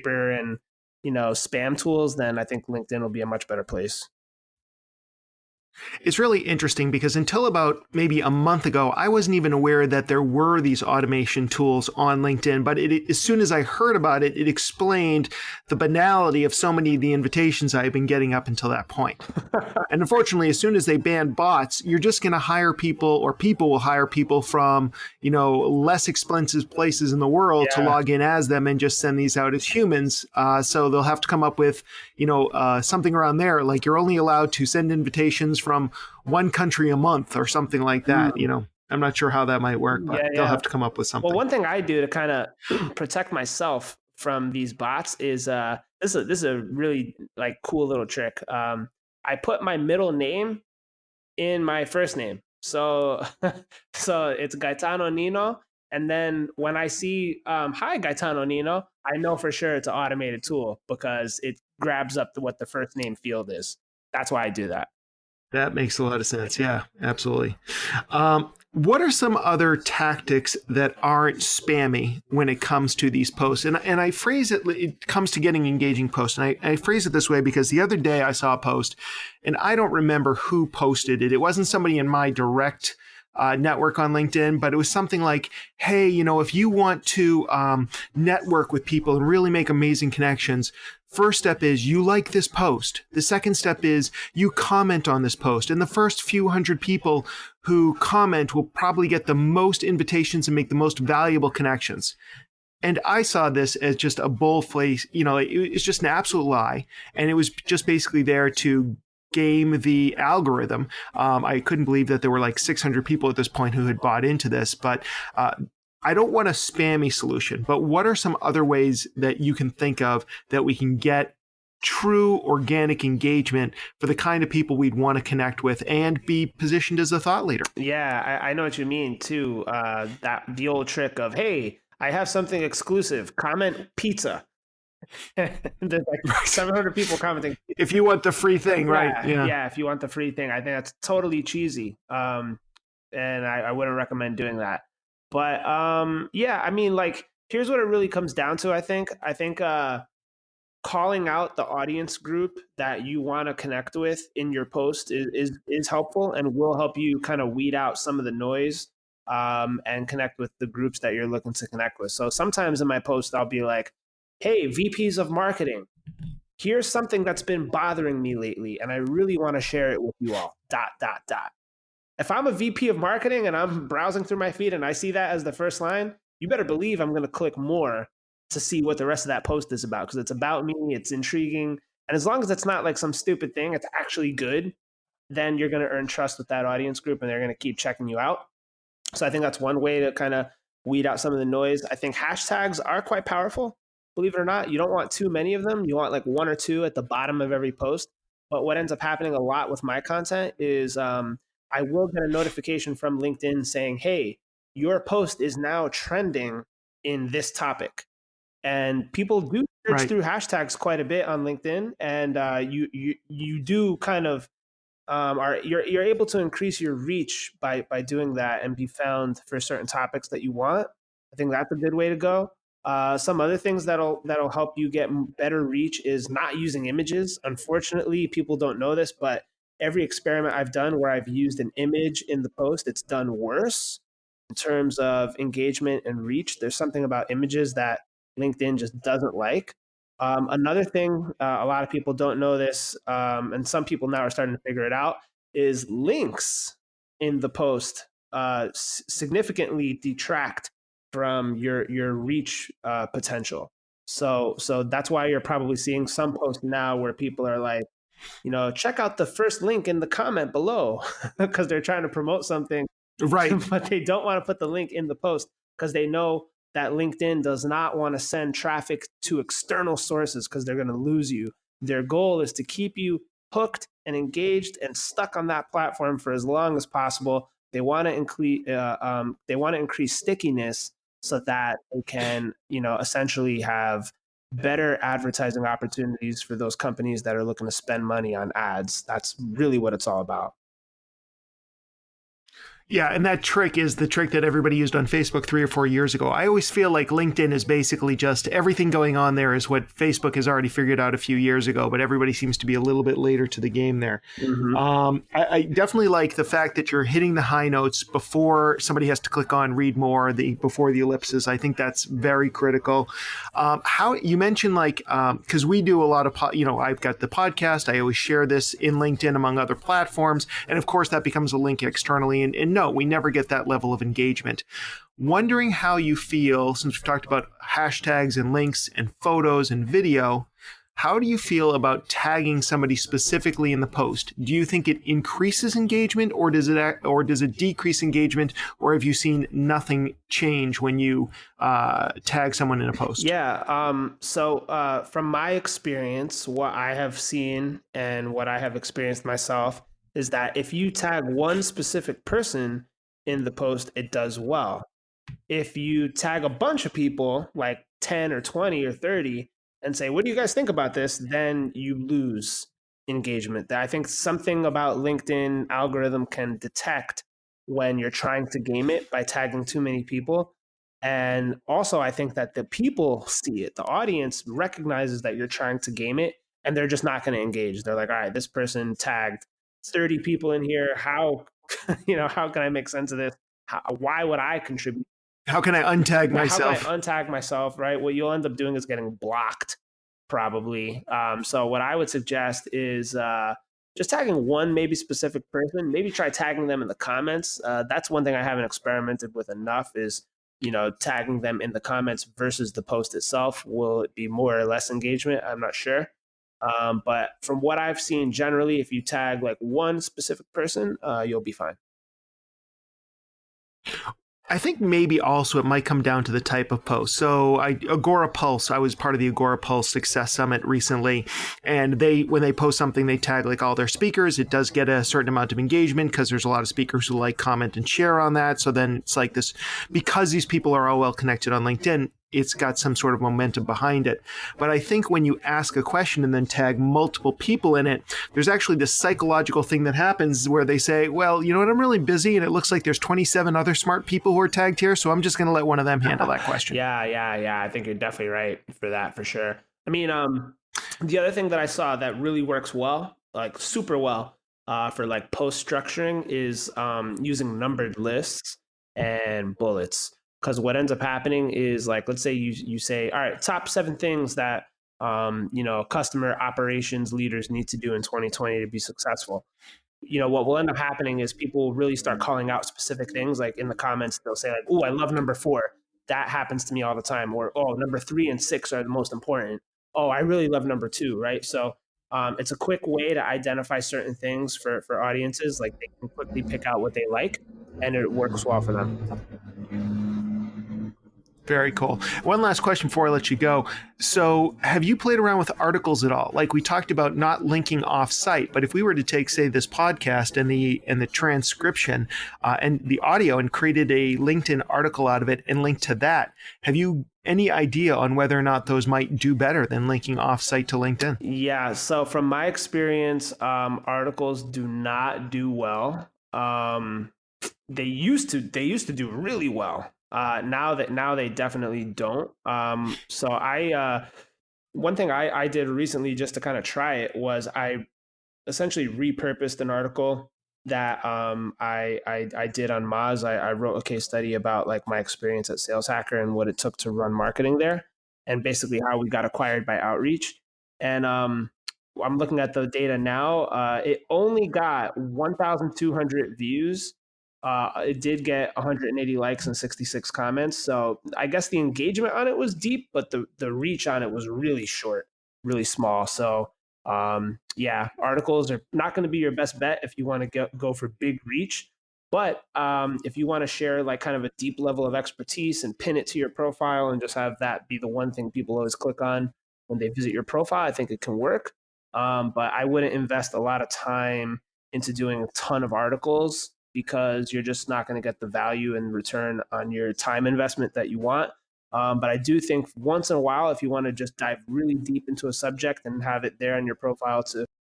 scraper and, spam tools, then I think LinkedIn will be a much better place. It's really interesting because until about maybe a month ago, I wasn't even aware that there were these automation tools on LinkedIn. But as soon as I heard about it, it explained the banality of so many of the invitations I've been getting up until that point. And unfortunately, as soon as they ban bots, you're just going to hire people, or people will hire people from, less expensive places in the world to log in as them and just send these out as humans. So they'll have to come up with, something around there. Like you're only allowed to send invitations from one country a month or something like that. I'm not sure how that might work, but they'll have to come up with something. Well, one thing I do to kind of protect myself from these bots is this is a really like cool little trick. I put my middle name in my first name. So so it's Gaetano Nino. And then when I see hi Gaetano Nino, I know for sure it's an automated tool because it grabs up what the first name field is. That's why I do that. That makes a lot of sense. Yeah, absolutely. What are some other tactics that aren't spammy when it comes to these posts? And I phrase it comes to getting engaging posts. And I phrase it this way because the other day I saw a post and I don't remember who posted it. It wasn't somebody in my direct network on LinkedIn, but it was something like, hey, if you want to network with people and really make amazing connections, first step is you like this post. The second step is you comment on this post. And the first few hundred people who comment will probably get the most invitations and make the most valuable connections. And I saw this as just a bullface, it's just an absolute lie. And it was just basically there to game the algorithm. I couldn't believe that there were like 600 people at this point who had bought into this, but I don't want a spammy solution. But what are some other ways that you can think of that we can get true organic engagement for the kind of people we'd want to connect with and be positioned as a thought leader? Yeah, I know what you mean too. The old trick of, hey, I have something exclusive. Comment pizza. There's like 700 people commenting. If you want the free thing, right? Yeah, if you want the free thing. I think that's totally cheesy. And I wouldn't recommend doing that. But yeah, I mean, like, here's what it really comes down to, I think. I think calling out the audience group that you want to connect with in your post is helpful and will help you kind of weed out some of the noise and connect with the groups that you're looking to connect with. So sometimes in my post, I'll be like, hey, VPs of marketing, here's something that's been bothering me lately, and I really want to share it with you all, ... If I'm a VP of marketing and I'm browsing through my feed and I see that as the first line, you better believe I'm going to click more to see what the rest of that post is about, because it's about me, it's intriguing. And as long as it's not like some stupid thing, it's actually good, then you're going to earn trust with that audience group and they're going to keep checking you out. So I think that's one way to kind of weed out some of the noise. I think hashtags are quite powerful. Believe it or not, you don't want too many of them. You want like one or two at the bottom of every post. But what ends up happening a lot with my content is I will get a notification from LinkedIn saying, hey, your post is now trending in this topic. And people do search through hashtags quite a bit on LinkedIn. And you do kind of you're able to increase your reach by doing that and be found for certain topics that you want. I think that's a good way to go. Some other things that'll help you get better reach is not using images. Unfortunately, people don't know this, but every experiment I've done where I've used an image in the post, it's done worse in terms of engagement and reach. There's something about images that LinkedIn just doesn't like. Another thing, a lot of people don't know this, and some people now are starting to figure it out, is links in the post significantly detract from your reach potential. So that's why you're probably seeing some posts now where people are like, check out the first link in the comment below, because they're trying to promote something, right? But they don't want to put the link in the post because they know that LinkedIn does not want to send traffic to external sources because they're going to lose you. Their goal is to keep you hooked and engaged and stuck on that platform for as long as possible. They want to increase stickiness so that they can, essentially have better advertising opportunities for those companies that are looking to spend money on ads. That's really what it's all about. Yeah, and that trick is the trick that everybody used on Facebook 3 or 4 years ago. I always feel like LinkedIn is basically just everything going on there is what Facebook has already figured out a few years ago, but everybody seems to be a little bit later to the game there. Mm-hmm. I definitely like the fact that you're hitting the high notes before somebody has to click on read more, before the ellipses. I think that's very critical. How you mentioned like because we do a lot of I've got the podcast. I always share this in LinkedIn among other platforms, and of course that becomes a link externally. And no, we never get that level of engagement. Wondering how you feel, since we've talked about hashtags and links and photos and video, how do you feel about tagging somebody specifically in the post? Do you think it increases engagement, or does it decrease engagement, or have you seen nothing change when you tag someone in a post? Yeah. So from my experience, what I have seen and what I have experienced myself is that if you tag one specific person in the post, it does well. If you tag a bunch of people, like 10 or 20 or 30, and say, what do you guys think about this? Then you lose engagement. I think something about LinkedIn algorithm can detect when you're trying to game it by tagging too many people. And also, I think that the people see it. The audience recognizes that you're trying to game it, and they're just not going to engage. They're like, all right, this person tagged 30 people in here. How, how can I make sense of this? Why would I contribute? How can I untag How can I myself? untag myself, right? What you'll end up doing is getting blocked, probably. So what I would suggest is just tagging one maybe specific person. Maybe try tagging them in the comments. That's one thing I haven't experimented with enough is, tagging them in the comments versus the post itself. Will it be more or less engagement? I'm not sure. But from what I've seen, generally, if you tag like one specific person, you'll be fine. I think maybe also it might come down to the type of post. So Agora Pulse, I was part of the Agora Pulse Success Summit recently, and when they post something, they tag like all their speakers. It does get a certain amount of engagement because there's a lot of speakers who like, comment, and share on that. So then it's like this, because these people are all well connected on LinkedIn, it's got some sort of momentum behind it. But I think when you ask a question and then tag multiple people in it, there's actually this psychological thing that happens where they say, well, you know what, I'm really busy and it looks like there's 27 other smart people who are tagged here, so I'm just going to let one of them handle that question. Yeah. I think you're definitely right for that, for sure. I mean, the other thing that I saw that really works well, like super well, for like post structuring is using numbered lists and bullets. Because what ends up happening is, like, let's say you say, all right, top 7 things that customer operations leaders need to do in 2020 to be successful. What will end up happening is people will really start calling out specific things. Like in the comments, they'll say like, "Oh, I love number 4." That happens to me all the time. Or, "Oh, number 3 and 6 are the most important." "Oh, I really love number 2." Right. So it's a quick way to identify certain things for audiences. Like they can quickly pick out what they like, and it works well for them. Very cool. One last question before I let you go. So, have you played around with articles at all? Like we talked about not linking off-site, but if we were to take, say, this podcast and the transcription and the audio and created a LinkedIn article out of it and linked to that, have you any idea on whether or not those might do better than linking off-site to LinkedIn? Yeah. So from my experience, articles do not do well. They used to do really well. Now they definitely don't. So one thing I did recently just to kind of try it was I essentially repurposed an article that I did on Moz. I wrote a case study about like my experience at Sales Hacker and what it took to run marketing there, and basically how we got acquired by outreach. And I'm looking at the data now. It only got 1,200 views. It did get 180 likes and 66 comments. So I guess the engagement on it was deep, but the reach on it was really short, really small. So yeah, articles are not going to be your best bet if you want to go for big reach. But if you want to share like kind of a deep level of expertise and pin it to your profile and just have that be the one thing people always click on when they visit your profile, I think it can work. But I wouldn't invest a lot of time into doing a ton of articles because you're just not going to get the value and return on your time investment that you want. But I do think once in a while, if you want to just dive really deep into a subject and have it there on your profile to